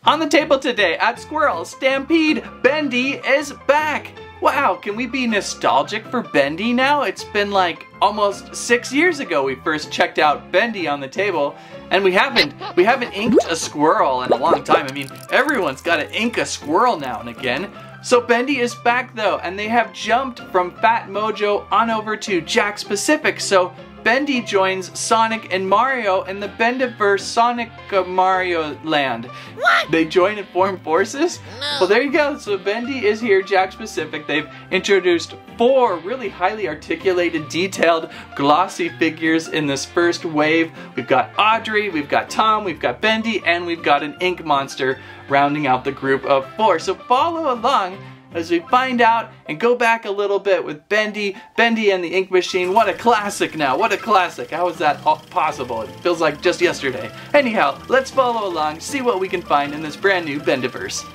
On the table today at Squirrel Stampede, Bendy is back! Wow, can we be nostalgic for Bendy now? It's been like almost 6 years ago we first checked out Bendy on the table, and we haven't inked a squirrel in a long time. I mean, everyone's got to ink a squirrel now and again. So Bendy is back though, and they have jumped from Fat Mojo on over to Jakks Pacific. So Bendy joins Sonic and Mario in the Bendiverse Sonic Mario Land. What? They join and form forces? No. Well, there you go. So Bendy is here, Jakks Pacific. They've introduced 4 really highly articulated, detailed, glossy figures in this first wave. We've got Audrey, we've got Tom, we've got Bendy, and we've got an ink monster rounding out the group of 4. So follow along as we find out and go back a little bit with Bendy and the Ink Machine. What a classic now, what a classic. How is that possible? It feels like just yesterday. Anyhow, let's follow along, see what we can find in this brand new Bendiverse.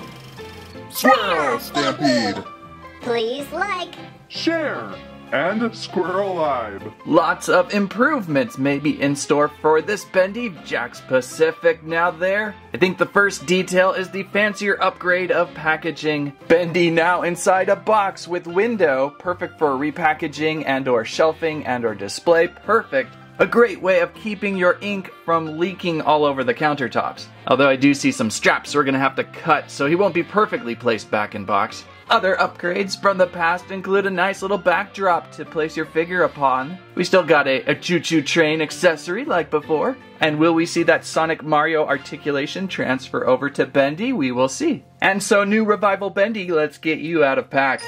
Squirrel Stampede! Please like, Share! And Squirrel Live! Lots of improvements may be in store for this Bendy Jakks Pacific now there. I think the first detail is the fancier upgrade of packaging. Bendy now inside a box with window, perfect for repackaging and or shelving and or display, perfect. A great way of keeping your ink from leaking all over the countertops. Although I do see some straps we're gonna have to cut, so he won't be perfectly placed back in box. Other upgrades from the past include a nice little backdrop to place your figure upon. We still got a choo-choo train accessory like before. And will we see that Sonic Mario articulation transfer over to Bendy? We will see. And so new Revival Bendy, let's get you out of pack.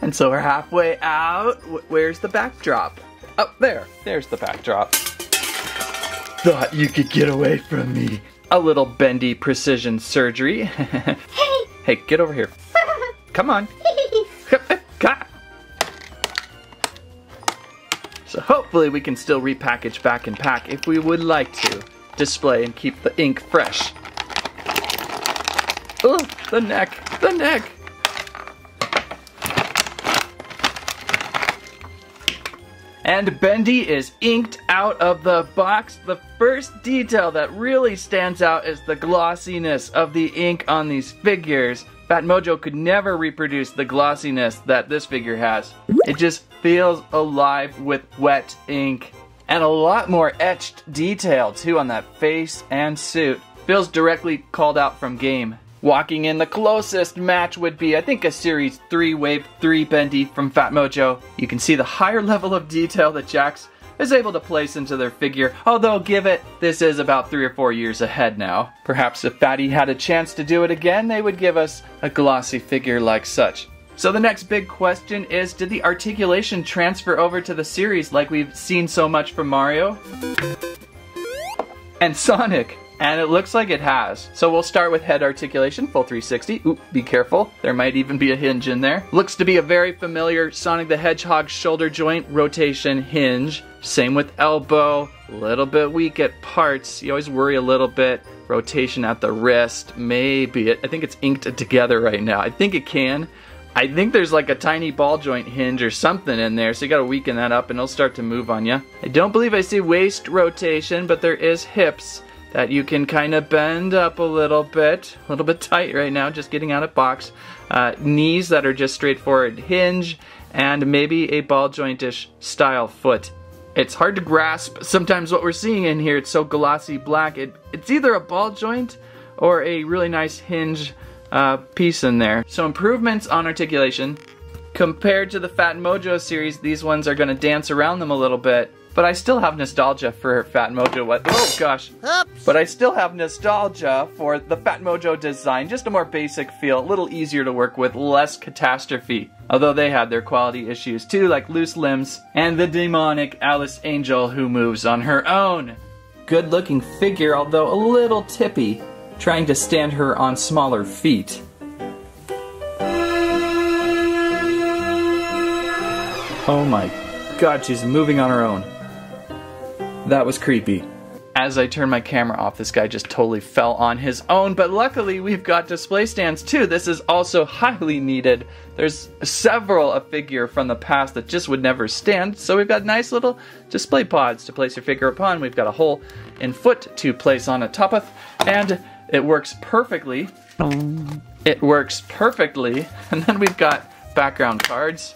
And so we're halfway out. Where's the backdrop? Oh, there's the backdrop. Thought you could get away from me. A little Bendy precision surgery. Hey, get over here. Come on. So hopefully we can still repackage back in pack if we would like to. Display and keep the ink fresh. Oh, the neck, the neck. And Bendy is inked out of the box. The first detail that really stands out is the glossiness of the ink on these figures. Fat Mojo could never reproduce the glossiness that this figure has. It just feels alive with wet ink. And a lot more etched detail too on that face and suit. Feels directly called out from game. Walking in the closest match would be, I think, a Series 3 Wave 3 Bendy from Fat Mojo. You can see the higher level of detail that Jakks is able to place into their figure, although give it, this is about 3 or 4 years ahead now. Perhaps if Fatty had a chance to do it again, they would give us a glossy figure like such. So the next big question is, did the articulation transfer over to the series like we've seen so much from Mario and Sonic? And it looks like it has. So we'll start with head articulation, full 360. Oop, be careful. There might even be a hinge in there. Looks to be a very familiar Sonic the Hedgehog shoulder joint rotation hinge. Same with elbow, a little bit weak at parts. You always worry a little bit. Rotation at the wrist, maybe. I think it's inked together right now. I think it can. I think there's like a tiny ball joint hinge or something in there, so you gotta weaken that up and it'll start to move on you. I don't believe I see waist rotation, but there is hips that you can kind of bend up a little bit tight right now, just getting out of box. Knees that are just straightforward hinge, and maybe a ball jointish style foot. It's hard to grasp sometimes what we're seeing in here. It's so glossy black. It's either a ball joint or a really nice hinge piece in there. So improvements on articulation. Compared to the Fat Mojo series, these ones are gonna dance around them a little bit. But I still have nostalgia for Fat Mojo. Oh gosh. Oops. But I still have nostalgia for the Fat Mojo design. Just a more basic feel, a little easier to work with, less catastrophe. Although they had their quality issues too, like loose limbs and the demonic Alice Angel who moves on her own. Good looking figure, although a little tippy, trying to stand her on smaller feet. Oh my God, she's moving on her own. That was creepy. As I turn my camera off, this guy just totally fell on his own, but luckily we've got display stands too. This is also highly needed. There's several a figure from the past that just would never stand, so we've got nice little display pods to place your figure upon. We've got a hole in foot to place on a top of, and it works perfectly. It works perfectly, and then we've got background cards.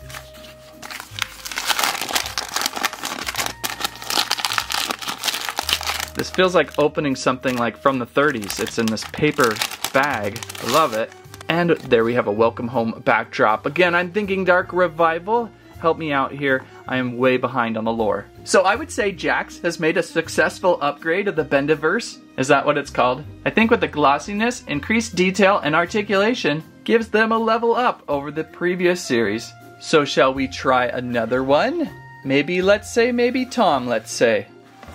This feels like opening something like from the 30s. It's in this paper bag. I love it. And there we have a welcome home backdrop. Again, I'm thinking Dark Revival. Help me out here. I am way behind on the lore. So I would say Jakks has made a successful upgrade of the Bendiverse. Is that what it's called? I think with the glossiness, increased detail, and articulation gives them a level up over the previous series. So shall we try another one? Maybe, maybe Tom, let's say.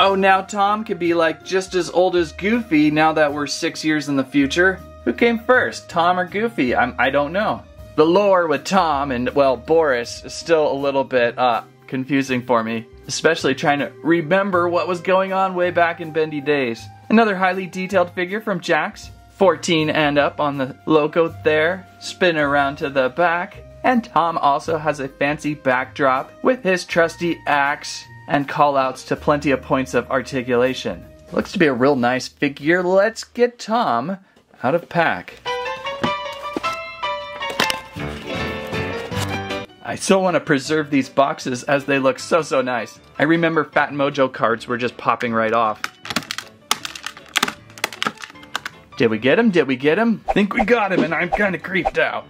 Oh, now Tom could be like just as old as Goofy now that we're 6 years in the future. Who came first, Tom or Goofy? I don't know. The lore with Tom and, well, Boris is still a little bit confusing for me. Especially trying to remember what was going on way back in Bendy days. Another highly detailed figure from Jakks. 14 and up on the logo there. Spin around to the back. And Tom also has a fancy backdrop with his trusty axe and callouts to plenty of points of articulation. Looks to be a real nice figure. Let's get Tom out of pack. I so want to preserve these boxes as they look so nice. I remember Fat Mojo cards were just popping right off. Did we get him? Did we get him? I think we got him, and I'm kind of creeped out.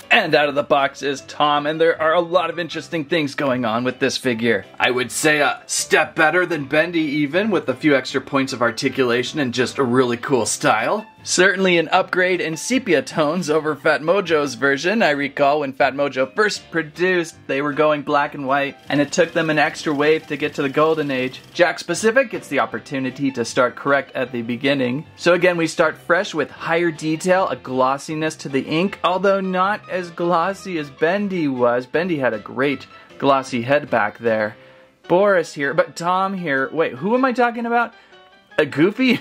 And out of the box is Tom, and there are a lot of interesting things going on with this figure. I would say a step better than Bendy even, with a few extra points of articulation and just a really cool style. Certainly an upgrade in sepia tones over Fat Mojo's version. I recall when Fat Mojo first produced, they were going black and white, and it took them an extra wave to get to the golden age. Jakks Pacific gets the opportunity to start correct at the beginning. So again, we start fresh with higher detail, a glossiness to the ink, although not as glossy as Bendy was. Bendy had a great glossy head back there. Boris here, but Tom here. Wait, who am I talking about? A Goofy?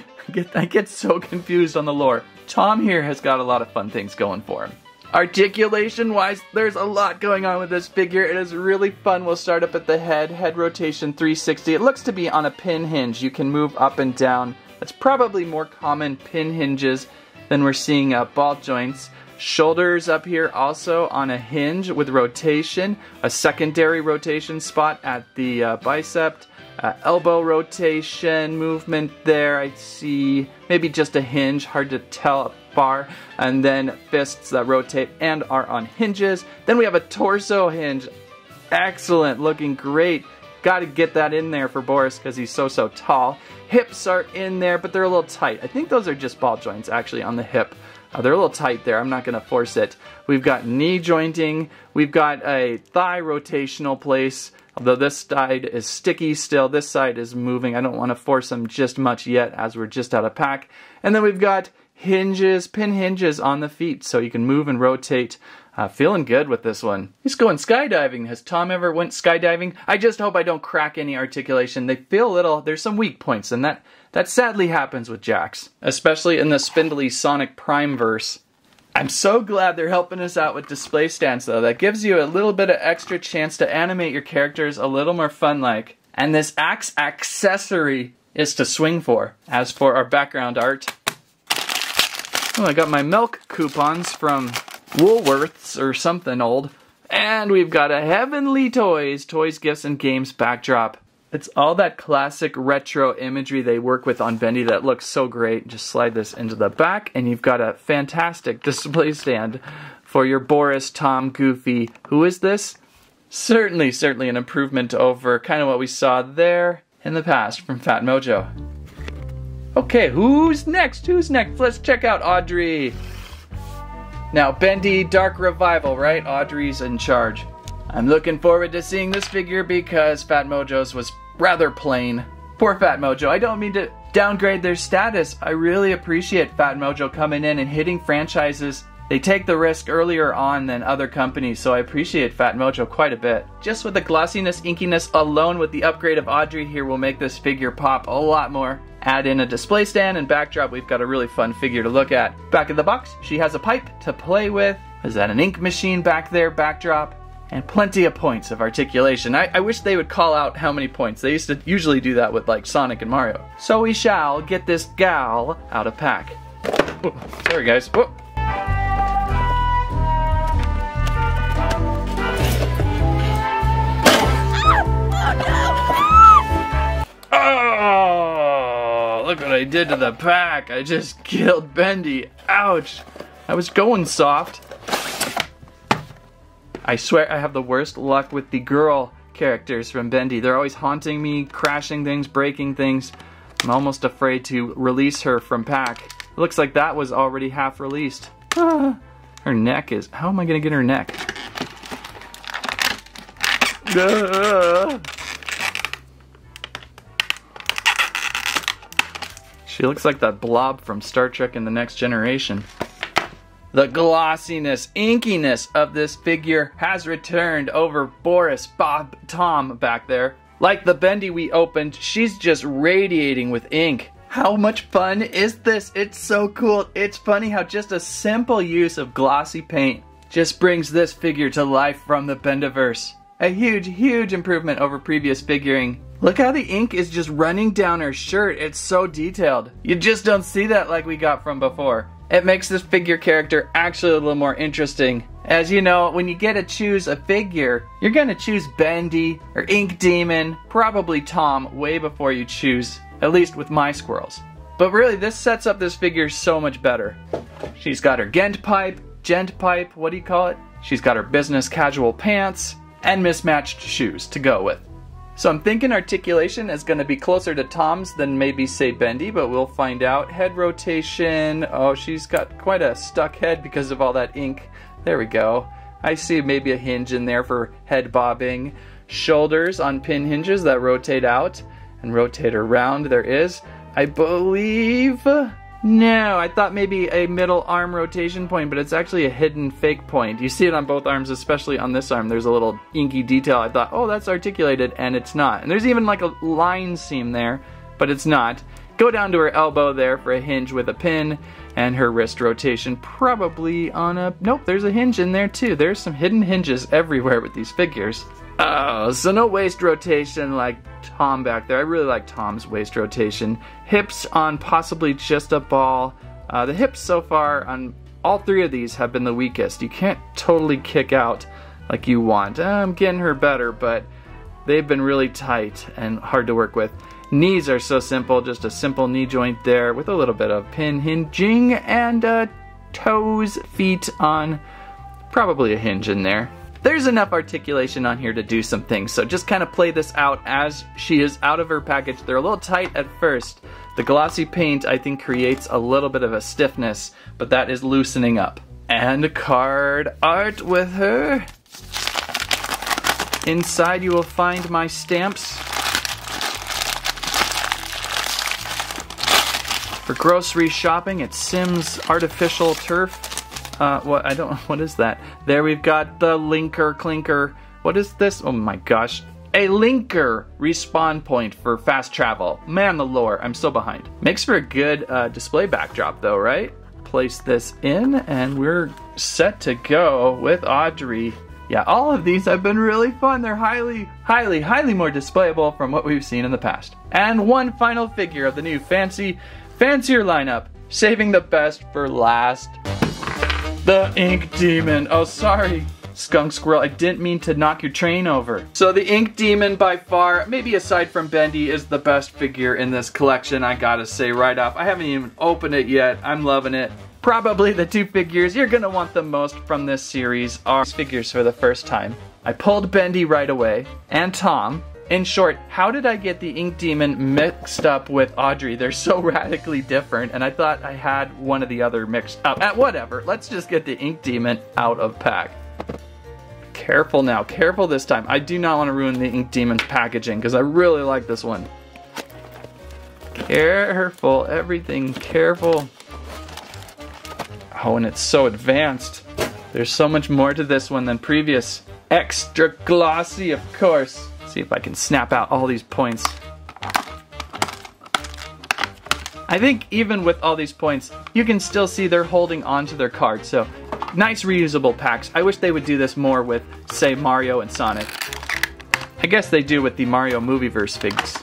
I get so confused on the lore. Tom here has got a lot of fun things going for him. Articulation-wise, there's a lot going on with this figure. It is really fun. We'll start up at the head rotation 360. It looks to be on a pin hinge. You can move up and down. That's probably more common pin hinges than we're seeing ball joints. Shoulders up here also on a hinge with rotation. A secondary rotation spot at the bicep. Elbow rotation movement there. I see maybe just a hinge, hard to tell far. And then fists that rotate and are on hinges. Then we have a torso hinge. Excellent, looking great. Got to get that in there for Boris because he's so tall. Hips are in there, but they're a little tight. I think those are just ball joints actually on the hip. They're a little tight there. I'm not going to force it. We've got knee jointing. We've got a thigh rotational place. Although this side is sticky still, this side is moving. I don't want to force them just much yet as we're just out of pack. And then we've got hinges, pin hinges on the feet so you can move and rotate. Feeling good with this one. He's going skydiving. Has Tom ever went skydiving? I just hope I don't crack any articulation. They feel a little, there's some weak points, and that sadly happens with Jakks. Especially in the spindly Sonic Prime verse. I'm so glad they're helping us out with display stands though. That gives you a little bit of extra chance to animate your characters a little more fun-like. And this axe accessory is to swing for. As for our background art, oh, I got my milk coupons from Woolworths or something old. And we've got a Heavenly Toys, Gifts, and Games backdrop. It's all that classic retro imagery they work with on Bendy that looks so great. Just slide this into the back and you've got a fantastic display stand for your Boris, Tom, Goofy. Who is this? Certainly an improvement over kind of what we saw there in the past from Fat Mojo. Okay, who's next? Let's check out Audrey. Now, Bendy Dark Revival, right? Audrey's in charge. I'm looking forward to seeing this figure because Fat Mojo's was rather plain. Poor Fat Mojo. I don't mean to downgrade their status. I really appreciate Fat Mojo coming in and hitting franchises They take the risk earlier on than other companies, so I appreciate Fat Mojo quite a bit. Just with the glossiness, inkiness alone with the upgrade of Audrey here will make this figure pop a lot more. Add in a display stand and backdrop, we've got a really fun figure to look at. Back of the box, she has a pipe to play with. Is that an ink machine back there, backdrop? And plenty of points of articulation. I wish they would call out how many points. They used to usually do that with like Sonic and Mario. So we shall get this gal out of pack. Whoa, sorry guys. Whoa. Oh, look what I did to the pack. I just killed Bendy. Ouch. I was going soft. I swear I have the worst luck with the girl characters from Bendy. They're always haunting me, crashing things, breaking things. I'm almost afraid to release her from pack. It looks like that was already half released. Ah, her neck is... How am I going to get her neck? Ah. She looks like that blob from Star Trek and the Next Generation. The glossiness, inkiness of this figure has returned over Boris, Bob, Tom back there. Like the Bendy we opened, she's just radiating with ink. How much fun is this? It's so cool. It's funny how just a simple use of glossy paint just brings this figure to life from the Bendiverse. A huge, huge improvement over previous figuring. Look how the ink is just running down her shirt. It's so detailed. You just don't see that like we got from before. It makes this figure character actually a little more interesting. As you know, when you get to choose a figure, you're gonna choose Bendy or Ink Demon, probably Tom, way before you choose, at least with my squirrels. But really, this sets up this figure so much better. She's got her gent pipe, what do you call it? She's got her business casual pants, and mismatched shoes to go with. So I'm thinking articulation is going to be closer to Tom's than maybe, say, Bendy, but we'll find out. Head rotation. Oh, she's got quite a stuck head because of all that ink. There we go. I see maybe a hinge in there for head bobbing. Shoulders on pin hinges that rotate out and rotate around. There is, I believe... No, I thought maybe a middle arm rotation point, but it's actually a hidden fake point. You see it on both arms, especially on this arm. There's a little inky detail. I thought, oh, that's articulated, and it's not. And there's even like a line seam there, but it's not. Go down to her elbow there for a hinge with a pin, and her wrist rotation probably on a... Nope, there's a hinge in there too. There's some hidden hinges everywhere with these figures. Oh, so no waist rotation like Tom back there. I really like Tom's waist rotation. Hips on possibly just a ball. The hips so far on all three of these have been the weakest. You can't totally kick out like you want. I'm getting her better, but they've been really tight and hard to work with. Knees are so simple, just a simple knee joint there with a little bit of pin hinging, and toes, feet on probably a hinge in there. There's enough articulation on here to do some things, so just kind of play this out as she is out of her package. They're a little tight at first. The glossy paint, I think, creates a little bit of a stiffness, but that is loosening up. And card art with her. Inside you will find my stamps. For grocery shopping, it's Sims Artificial Turf. What is that? There we've got the linker clinker. What is this? Oh my gosh. A linker respawn point for fast travel. Man, the lore, I'm so behind. Makes for a good display backdrop though, right? Place this in and we're set to go with Audrey. Yeah, all of these have been really fun. They're highly more displayable from what we've seen in the past. And one final figure of the new fancier lineup, saving the best for last. The Ink Demon. Oh, sorry, Skunk Squirrel. I didn't mean to knock your train over. So the Ink Demon, by far, maybe aside from Bendy, is the best figure in this collection, I gotta say right off. I haven't even opened it yet. I'm loving it. Probably the two figures you're gonna want the most from this series are figures for the first time. I pulled Bendy right away, and Tom. In short, how did I get the Ink Demon mixed up with Audrey? They're so radically different, and I thought I had one of the other mixed up. Whatever, let's just get the Ink Demon out of pack. Careful now, careful this time. I do not want to ruin the Ink Demon's packaging, because I really like this one. Careful, everything careful. Oh, and it's so advanced. There's so much more to this one than previous. Extra glossy, of course. Let's see if I can snap out all these points. I think even with all these points, you can still see they're holding onto their cards. So, nice reusable packs. I wish they would do this more with, say, Mario and Sonic. I guess they do with the Mario Movieverse figs.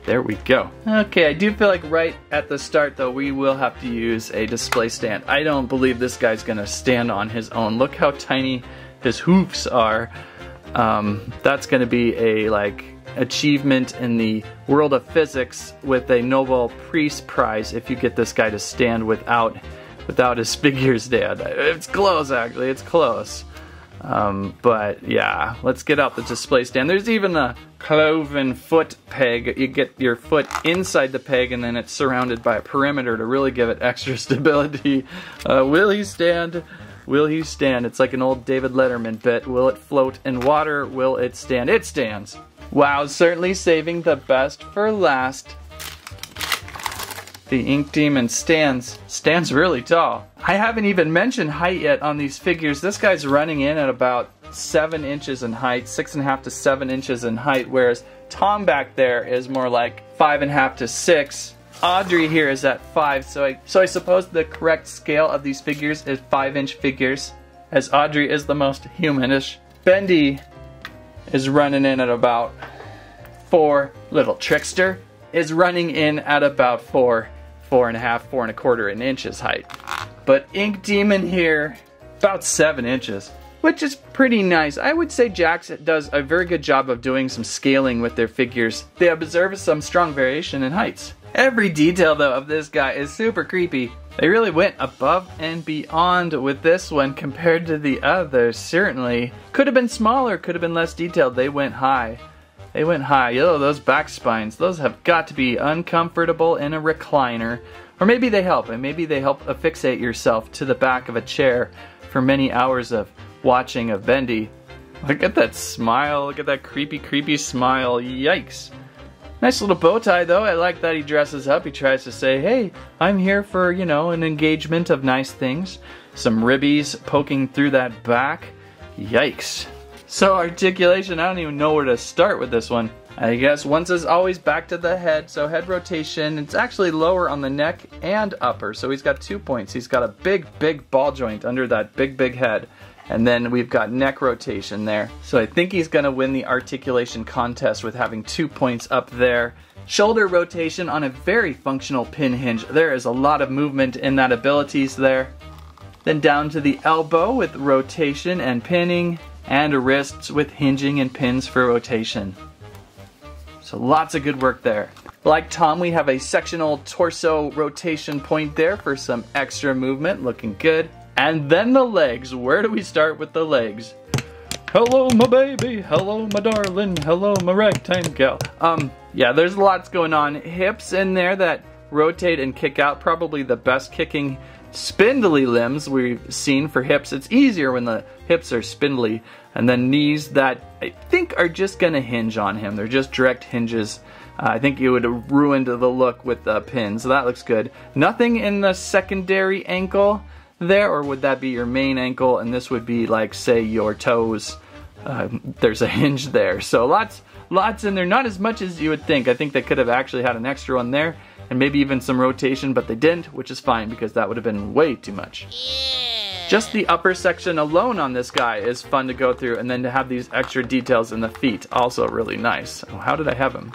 There we go. Okay, I do feel like right at the start though, we will have to use a display stand. I don't believe this guy's gonna stand on his own. Look how tiny his hoofs are. That's gonna be a achievement in the world of physics with a Nobel Peace Prize if you get this guy to stand without his figure stand. It's close actually, it's close. But yeah, let's get out the display stand. There's even a cloven foot peg. You get your foot inside the peg and then it's surrounded by a perimeter to really give it extra stability. Will he stand? Will he stand? It's like an old David Letterman bit. Will it float in water? Will it stand? It stands. Wow, certainly saving the best for last. The Ink Demon stands really tall. I haven't even mentioned height yet on these figures. This guy's running in at about 7 inches in height, 6.5 to 7 inches in height, whereas Tom back there is more like 5.5 to 6. Audrey here is at 5, so I suppose the correct scale of these figures is 5-inch figures, as Audrey is the most humanish. Bendy is running in at about 4. Little Trickster is running in at about 4.5, 4.25 inches height. But Ink Demon here, about 7 inches, which is pretty nice. I would say Jakks does a very good job of doing some scaling with their figures. They observe some strong variation in heights. Every detail though of this guy is super creepy. They really went above and beyond with this one compared to the others, certainly. Could have been smaller, could have been less detailed. They went high. They went high. Oh, those back spines, those have got to be uncomfortable in a recliner. Or maybe they help, and maybe they help affixate yourself to the back of a chair for many hours of watching of Bendy. Look at that smile, look at that creepy smile, yikes. Nice little bow tie though, I like that he dresses up. He tries to say, hey, I'm here for, you know, an engagement of nice things. Some ribbies poking through that back, yikes. So articulation, I don't even know where to start with this one. I guess once is always back to the head, so head rotation, it's actually lower on the neck and upper, so he's got 2 points. He's got a big ball joint under that big head, and then we've got neck rotation there. So I think he's gonna win the articulation contest with having 2 points up there. Shoulder rotation on a very functional pin hinge. There is a lot of movement in that abilities there. Then down to the elbow with rotation and pinning, and wrists with hinging and pins for rotation. So lots of good work there. Like Tom, we have a sectional torso rotation point there for some extra movement, looking good. And then the legs. Where do we start with the legs? Hello my baby, hello my darling, hello my ragtime gal. Yeah, there's lots going on. Hips in there that rotate and kick out, probably the best kicking spindly limbs we've seen for hips. It's easier when the hips are spindly. And then knees that I think are just gonna hinge on him. They're just direct hinges. I think it would have ruined the look with the pins, so that looks good. Nothing in the secondary ankle there, or would that be your main ankle? And this would be like, say, your toes. There's a hinge there. So lots in there, not as much as you would think. I think they could have actually had an extra one there, and maybe even some rotation, but they didn't, which is fine because that would have been way too much. Just the upper section alone on this guy is fun to go through, and then to have these extra details in the feet, also really nice. Oh, how did I have him?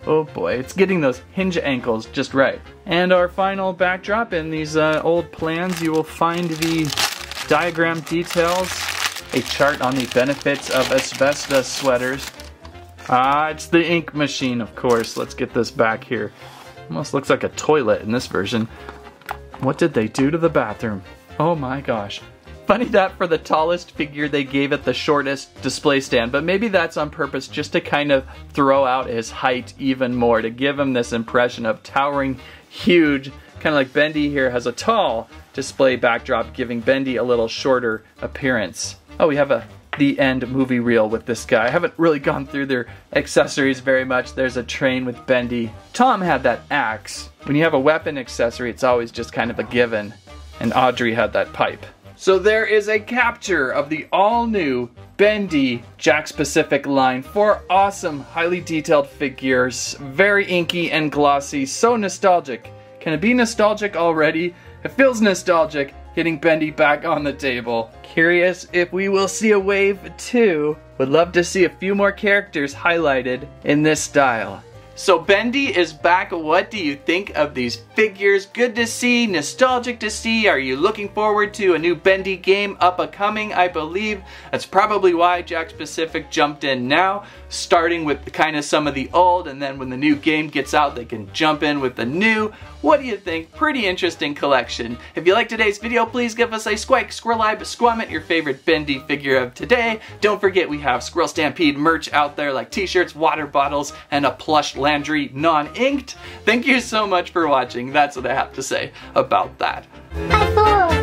Oh boy, it's getting those hinge ankles just right. And our final backdrop in these old plans, you will find the diagram details, a chart on the benefits of asbestos sweaters. It's the ink machine, of course. Let's get this back here. Almost looks like a toilet in this version. What did they do to the bathroom? Oh my gosh. Funny that for the tallest figure they gave it the shortest display stand, but maybe that's on purpose just to kind of throw out his height even more, to give him this impression of towering, huge, kind of like Bendy here has a tall display backdrop, giving Bendy a little shorter appearance. Oh, we have the end movie reel with this guy. I haven't really gone through their accessories very much. There's a train with Bendy. Tom had that axe. When you have a weapon accessory, it's always just kind of a given. And Audrey had that pipe. So there is a capture of the all-new Bendy Jakks Pacific line. 4 awesome, highly detailed figures. Very inky and glossy, so nostalgic. Can it be nostalgic already? It feels nostalgic, getting Bendy back on the table. Curious if we will see a wave 2. Would love to see a few more characters highlighted in this style. So Bendy is back. What do you think of these figures? Good to see, nostalgic to see. Are you looking forward to a new Bendy game up-a-coming? I believe that's probably why Jakks Pacific jumped in now, starting with kind of some of the old, and then when the new game gets out, they can jump in with the new. What do you think? Pretty interesting collection. If you liked today's video, please give us a squike, squirrelibe, squammet, your favorite Bendy figure of today. Don't forget we have Squirrel Stampede merch out there like t-shirts, water bottles, and a plush Landry non-inked. Thank you so much for watching. That's what I have to say about that. High 4.